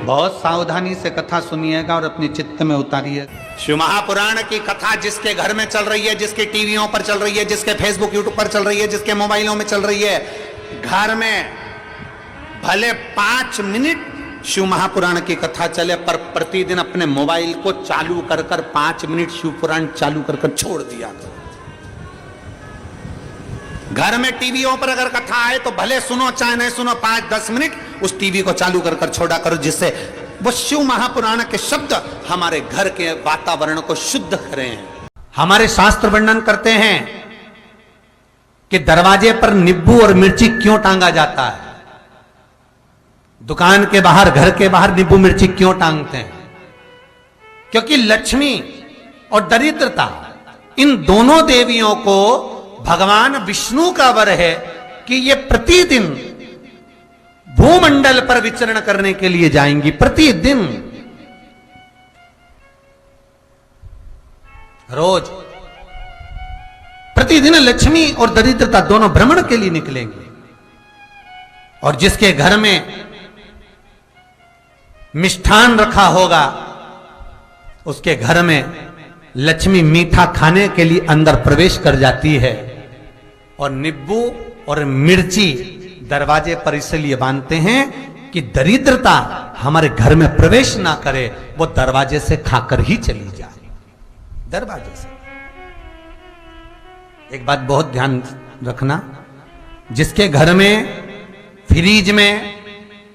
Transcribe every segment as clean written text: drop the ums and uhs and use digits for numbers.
बहुत सावधानी से कथा सुनिएगा और अपने चित्त में उतारिएगा। शिव महापुराण की कथा जिसके घर में चल रही है, जिसके टीवियों पर चल रही है, जिसके फेसबुक यूट्यूब पर चल रही है, जिसके मोबाइलों में चल रही है, घर में भले 5 मिनट शिव महापुराण की कथा चले, पर प्रतिदिन अपने मोबाइल को चालू कर 5 मिनट शिव पुराण चालू कर छोड़ दिया। घर में टीवियों पर अगर कथा आए तो भले सुनो चाहे नहीं सुनो, 5-10 मिनट उस टीवी को चालू कर छोड़ा करो, जिससे वो शिव महापुराण के शब्द हमारे घर के वातावरण को शुद्ध करें। हमारे शास्त्र वर्णन करते हैं कि दरवाजे पर नींबू और मिर्ची क्यों टांगा जाता है, दुकान के बाहर, घर के बाहर नींबू मिर्ची क्यों टांगते हैं? क्योंकि लक्ष्मी और दरिद्रता, इन दोनों देवियों को भगवान विष्णु का वर है कि ये प्रतिदिन भूमंडल पर विचरण करने के लिए जाएंगी। प्रतिदिन, रोज, प्रतिदिन लक्ष्मी और दरिद्रता दोनों भ्रमण के लिए निकलेंगे। और जिसके घर में मिष्ठान रखा होगा, उसके घर में लक्ष्मी मीठा खाने के लिए अंदर प्रवेश कर जाती है। और नींबू और मिर्ची दरवाजे पर इसलिए बांधते हैं कि दरिद्रता हमारे घर में प्रवेश ना करे, वो दरवाजे से खाकर ही चली जाए, दरवाजे से। एक बात बहुत ध्यान रखना, जिसके घर में फ्रिज में,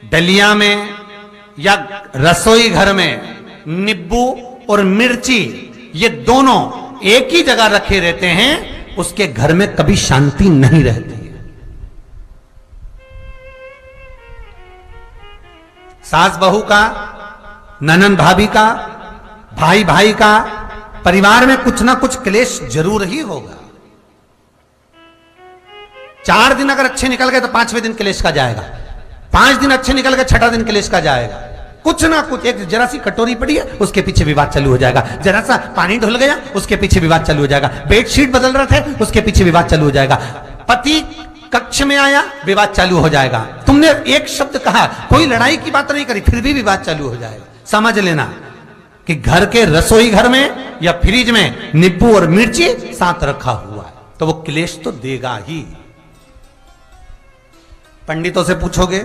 डलिया में या रसोई घर में नींबू और मिर्ची ये दोनों एक ही जगह रखे रहते हैं, उसके घर में कभी शांति नहीं रहती है। सास बहू का, ननंद भाभी का, भाई भाई का, परिवार में कुछ ना कुछ क्लेश जरूर ही होगा। 4 दिन अगर अच्छे निकल गए तो 5वें दिन क्लेश का जाएगा, 5 दिन अच्छे निकल गए 6ठा दिन क्लेश का जाएगा। कुछ ना कुछ, एक जरा सी कटोरी पड़ी है उसके पीछे विवाद चालू हो जाएगा, जरा सा पानी ढुल गया उसके पीछे विवाद चालू हो जाएगा, बेडशीट बदल रहे थे उसके पीछे विवाद चालू हो जाएगा, पति कक्ष में आया विवाद चालू हो जाएगा, तुमने एक शब्द कहा, कोई लड़ाई की बात नहीं करी, फिर भी विवाद चालू हो जाएगा। समझ लेना कि घर के रसोई घर में या फ्रिज में नींबू और मिर्ची साथ रखा हुआ है तो वो क्लेश तो देगा ही। पंडितों से पूछोगे,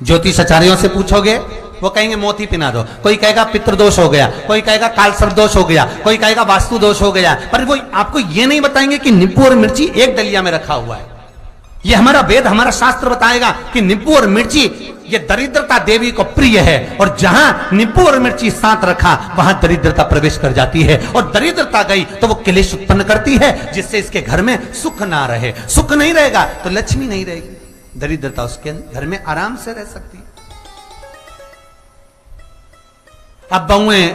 ज्योतिषाचार्यों से पूछोगे, वो कहेंगे मोती पिना दो, कोई कहेगा पितृदोष हो गया, कोई कहेगा कालसर्प दोष हो गया, कोई कहेगा वास्तु दोष हो गया, पर वो आपको ये नहीं बताएंगे कि नींबू और मिर्ची एक डलिया में रखा हुआ है। ये हमारा वेद, हमारा शास्त्र बताएगा कि नींबू और मिर्ची ये दरिद्रता देवी को प्रिय है, और जहां नींबू और मिर्ची साथ रखा वहां दरिद्रता प्रवेश कर जाती है, और दरिद्रता गई तो वो क्लेश उत्पन्न करती है, जिससे इसके घर में सुख ना रहे। सुख नहीं रहेगा तो लक्ष्मी नहीं रहेगी, दरिद्रता उसके घर में आराम से रह सकती है। अब बहुएं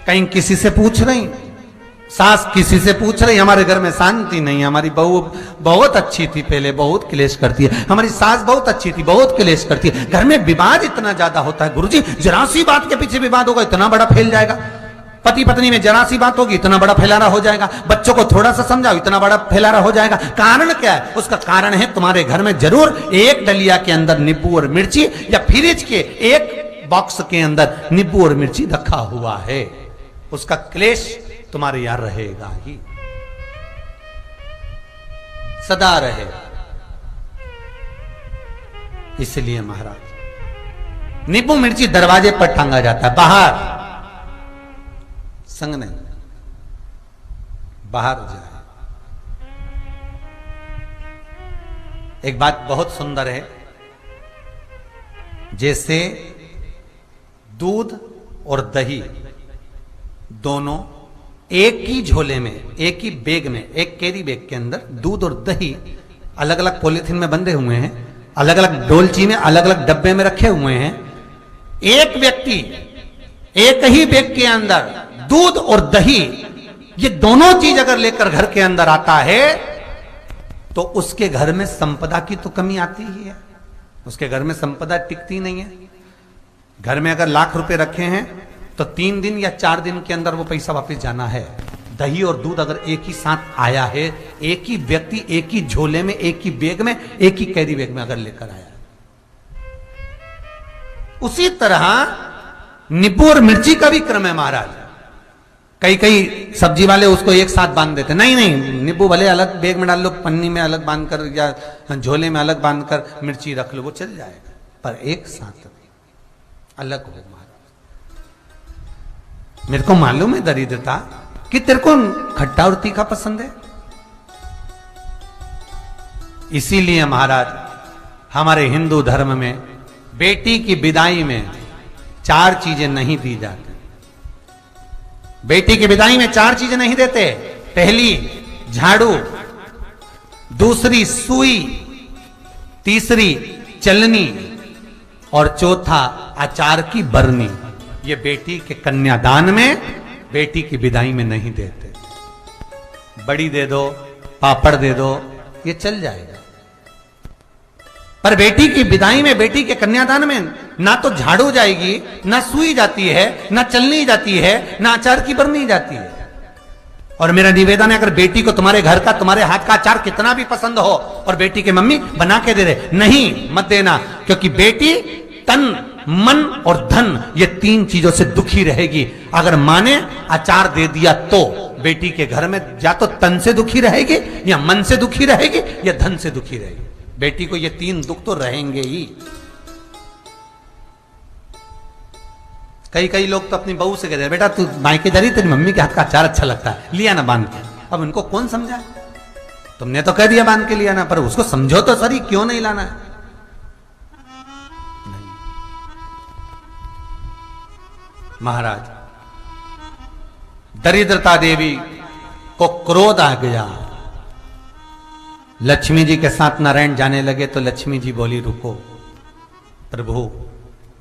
कहीं किसी से पूछ रही, सास किसी से पूछ रही, हमारे घर में शांति नहीं है, हमारी बहू बहुत अच्छी थी पहले, बहुत क्लेश करती है, हमारी सास बहुत अच्छी थी, बहुत क्लेश करती है, घर में विवाद इतना ज्यादा होता है। गुरुजी, जरा सी बात के पीछे विवाद होगा इतना बड़ा फैल जाएगा, पति पत्नी में जरा सी बात होगी इतना बड़ा फैलाना हो जाएगा, बच्चों को थोड़ा सा समझाओ इतना बड़ा फैलाना हो जाएगा। कारण क्या है? उसका कारण है तुम्हारे घर में जरूर एक डलिया के अंदर नींबू और मिर्ची या फ्रिज के एक बॉक्स के अंदर नींबू और मिर्ची रखा हुआ है, उसका क्लेश तुम्हारे यार रहेगा ही, सदा रहेगा। इसलिए महाराज नींबू मिर्ची दरवाजे पर टांगा जाता है, बाहर संग नहीं, बाहर जाए। एक बात बहुत सुंदर है, जैसे दूध और दही दोनों एक ही झोले में, एक ही बैग में, एक कैरी बैग के अंदर दूध और दही अलग अलग पॉलिथीन में बंधे हुए हैं, अलग अलग डोलची में, अलग अलग डब्बे में रखे हुए हैं। एक व्यक्ति एक ही बैग के अंदर दूध और दही ये दोनों चीज अगर लेकर घर के अंदर आता है तो उसके घर में संपदा की तो कमी आती ही है, उसके घर में संपदा टिकती नहीं है। घर में अगर लाख रुपए रखे हैं तो 3 दिन या 4 दिन के अंदर वो पैसा वापस जाना है। दही और दूध अगर एक ही साथ आया है, एक ही व्यक्ति एक ही झोले में, एक ही बैग में, एक ही कैरी बैग में अगर लेकर आया, उसी तरह नींबू और मिर्ची का भी क्रम है महाराज। कई कई सब्जी वाले उसको एक साथ बांध देते, नहीं नहीं, नींबू भले अलग बैग में डाल लो, पन्नी में अलग बांध कर या झोले में अलग बांध कर मिर्ची रख लो, वो चल जाएगा, पर एक साथ अलग हो महाराज। मेरे को मालूम है दरिद्रता कि तेरे को खट्टा और तीखा पसंद है, इसीलिए महाराज हमारे हिंदू धर्म में बेटी की विदाई में 4 चीजें नहीं दी जाती। बेटी की विदाई में 4 चीजें नहीं देते। पहली झाड़ू, दूसरी सुई, तीसरी चलनी और चौथा अचार की बरनी। ये बेटी के कन्यादान में, बेटी की विदाई में नहीं देते। बड़ी दे दो, पापड़ दे दो, ये चल जाएगा, पर बेटी की विदाई में, बेटी के कन्यादान में ना तो झाड़ू जाएगी, ना सुई जाती है, ना चलनी जाती है, ना अचार की बरनी जाती है। और मेरा निवेदन है, अगर बेटी को तुम्हारे घर का, तुम्हारे हाथ का अचार कितना भी पसंद हो और बेटी के मम्मी बना के दे दे, नहीं मत देना, क्योंकि बेटी तन, मन और धन, ये 3 चीजों से दुखी रहेगी। अगर माँ ने अचार दे दिया तो बेटी के घर में या तो तन से दुखी रहेगी, या मन से दुखी रहेगी, या धन से दुखी रहेगी। बेटी को ये 3 दुख तो रहेंगे ही। कई कई लोग तो अपनी बहू से कहते हैं, बेटा तू मायके जा रही, तेरी मम्मी के हाथ का अचार अच्छा लगता है, लिया ना बांध के। अब उनको कौन समझाए? तुमने तो कह दिया बांध के लिया ना, पर उसको समझो तो सही, क्यों नहीं लाना है? नहीं। महाराज दरिद्रता देवी को क्रोध आ गया। लक्ष्मी जी के साथ नारायण जाने लगे तो लक्ष्मी जी बोली, रुको प्रभु,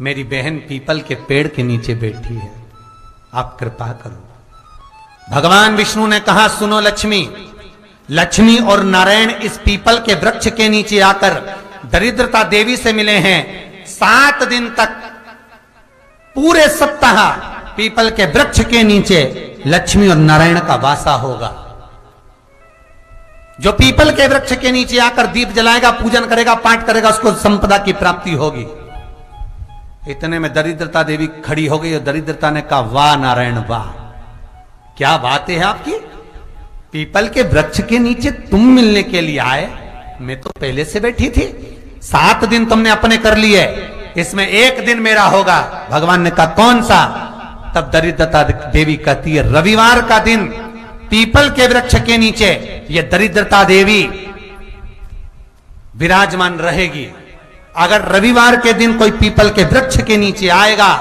मेरी बहन पीपल के पेड़ के नीचे बैठी है, आप कृपा करो। भगवान विष्णु ने कहा, सुनो लक्ष्मी, लक्ष्मी और नारायण इस पीपल के वृक्ष के नीचे आकर दरिद्रता देवी से मिले हैं। 7 दिन तक, पूरे सप्ताह पीपल के वृक्ष के नीचे लक्ष्मी और नारायण का वासा होगा। जो पीपल के वृक्ष के नीचे आकर दीप जलाएगा, पूजन करेगा, पाठ करेगा, उसको संपदा की प्राप्ति होगी। इतने में दरिद्रता देवी खड़ी हो गई और दरिद्रता ने कहा, वाह नारायण वाह, क्या बात है आपकी, पीपल के वृक्ष के नीचे तुम मिलने के लिए आए, मैं तो पहले से बैठी थी। 7 दिन तुमने अपने कर लिए, इसमें 1 दिन मेरा होगा। भगवान ने कहा, कौन सा? तब दरिद्रता देवी कहती है, रविवार का दिन पीपल के वृक्ष के नीचे ये दरिद्रता देवी विराजमान रहेगी। अगर रविवार के दिन कोई पीपल के वृक्ष के नीचे आएगा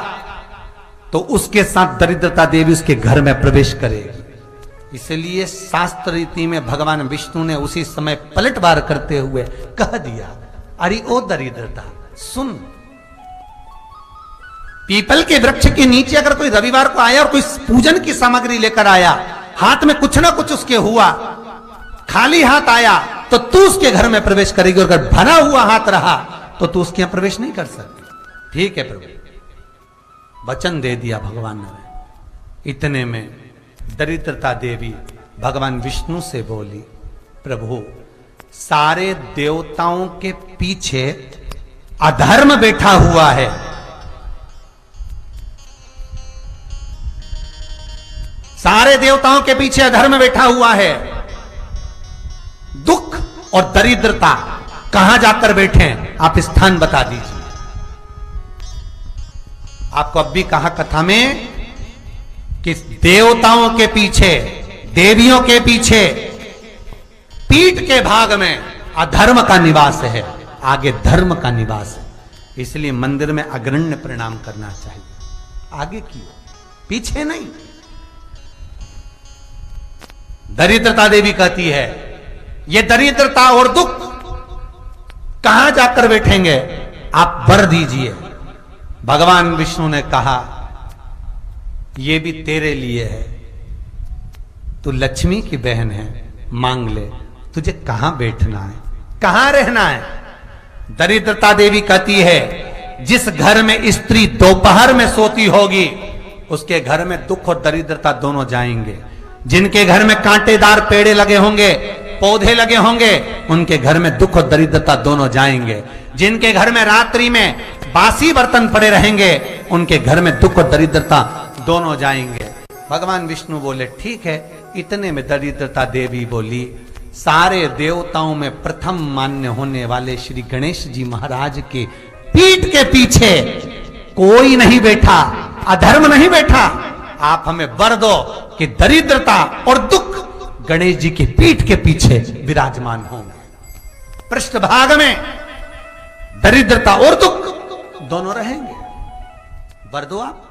तो उसके साथ दरिद्रता देवी उसके घर में प्रवेश करेगी। इसलिए शास्त्र रीति में भगवान विष्णु ने उसी समय पलटवार करते हुए कह दिया, अरे ओ दरिद्रता सुन, पीपल के वृक्ष के नीचे अगर कोई रविवार को आया और कोई पूजन की सामग्री लेकर आया, हाथ में कुछ ना कुछ उसके हुआ, खाली हाथ आया, तो तू उसके घर में प्रवेश करेगी, और अगर भरा हुआ हाथ रहा तो तू उसके यहां प्रवेश नहीं कर सकती। ठीक है प्रभु, वचन दे दिया भगवान ने। इतने में दरिद्रता देवी भगवान विष्णु से बोली, प्रभु सारे देवताओं के पीछे अधर्म बैठा हुआ है, सारे देवताओं के पीछे अधर्म बैठा हुआ है, दुख और दरिद्रता कहां जाकर बैठे हैं, आप स्थान बता दीजिए। आपको अब भी कहा कथा में कि देवताओं के पीछे, देवियों के पीछे, पीठ के भाग में अधर्म का निवास है, आगे धर्म का निवास है। इसलिए मंदिर में अग्रण्य प्रणाम करना चाहिए, आगे क्यों, पीछे नहीं। दरिद्रता देवी कहती है, ये दरिद्रता और दुख कहां जाकर बैठेंगे, आप वर दीजिए। भगवान विष्णु ने कहा, ये भी तेरे लिए है, तू लक्ष्मी की बहन है, मांग ले, तुझे कहां बैठना है, कहां रहना है। दरिद्रता देवी कहती है, जिस घर में स्त्री दोपहर में सोती होगी उसके घर में दुख और दरिद्रता दोनों जाएंगे। जिनके घर में कांटेदार पेड़े लगे होंगे, पौधे लगे होंगे, उनके घर में दुख और दरिद्रता दोनों जाएंगे। जिनके घर में रात्रि में बासी बर्तन पड़े रहेंगे, उनके घर में दुख और दरिद्रता दोनों जाएंगे। भगवान विष्णु बोले ठीक है। इतने में दरिद्रता देवी बोली, सारे देवताओं में प्रथम मान्य होने वाले श्री गणेश जी महाराज के पीठ के पीछे कोई नहीं बैठा, अधर्म नहीं बैठा। आप हमें वर दो कि दरिद्रता और दुख गणेश जी की पीठ के पीछे विराजमान होंगे, पृष्ठभाग में दरिद्रता और दुख दोनों रहेंगे। वर दो आप।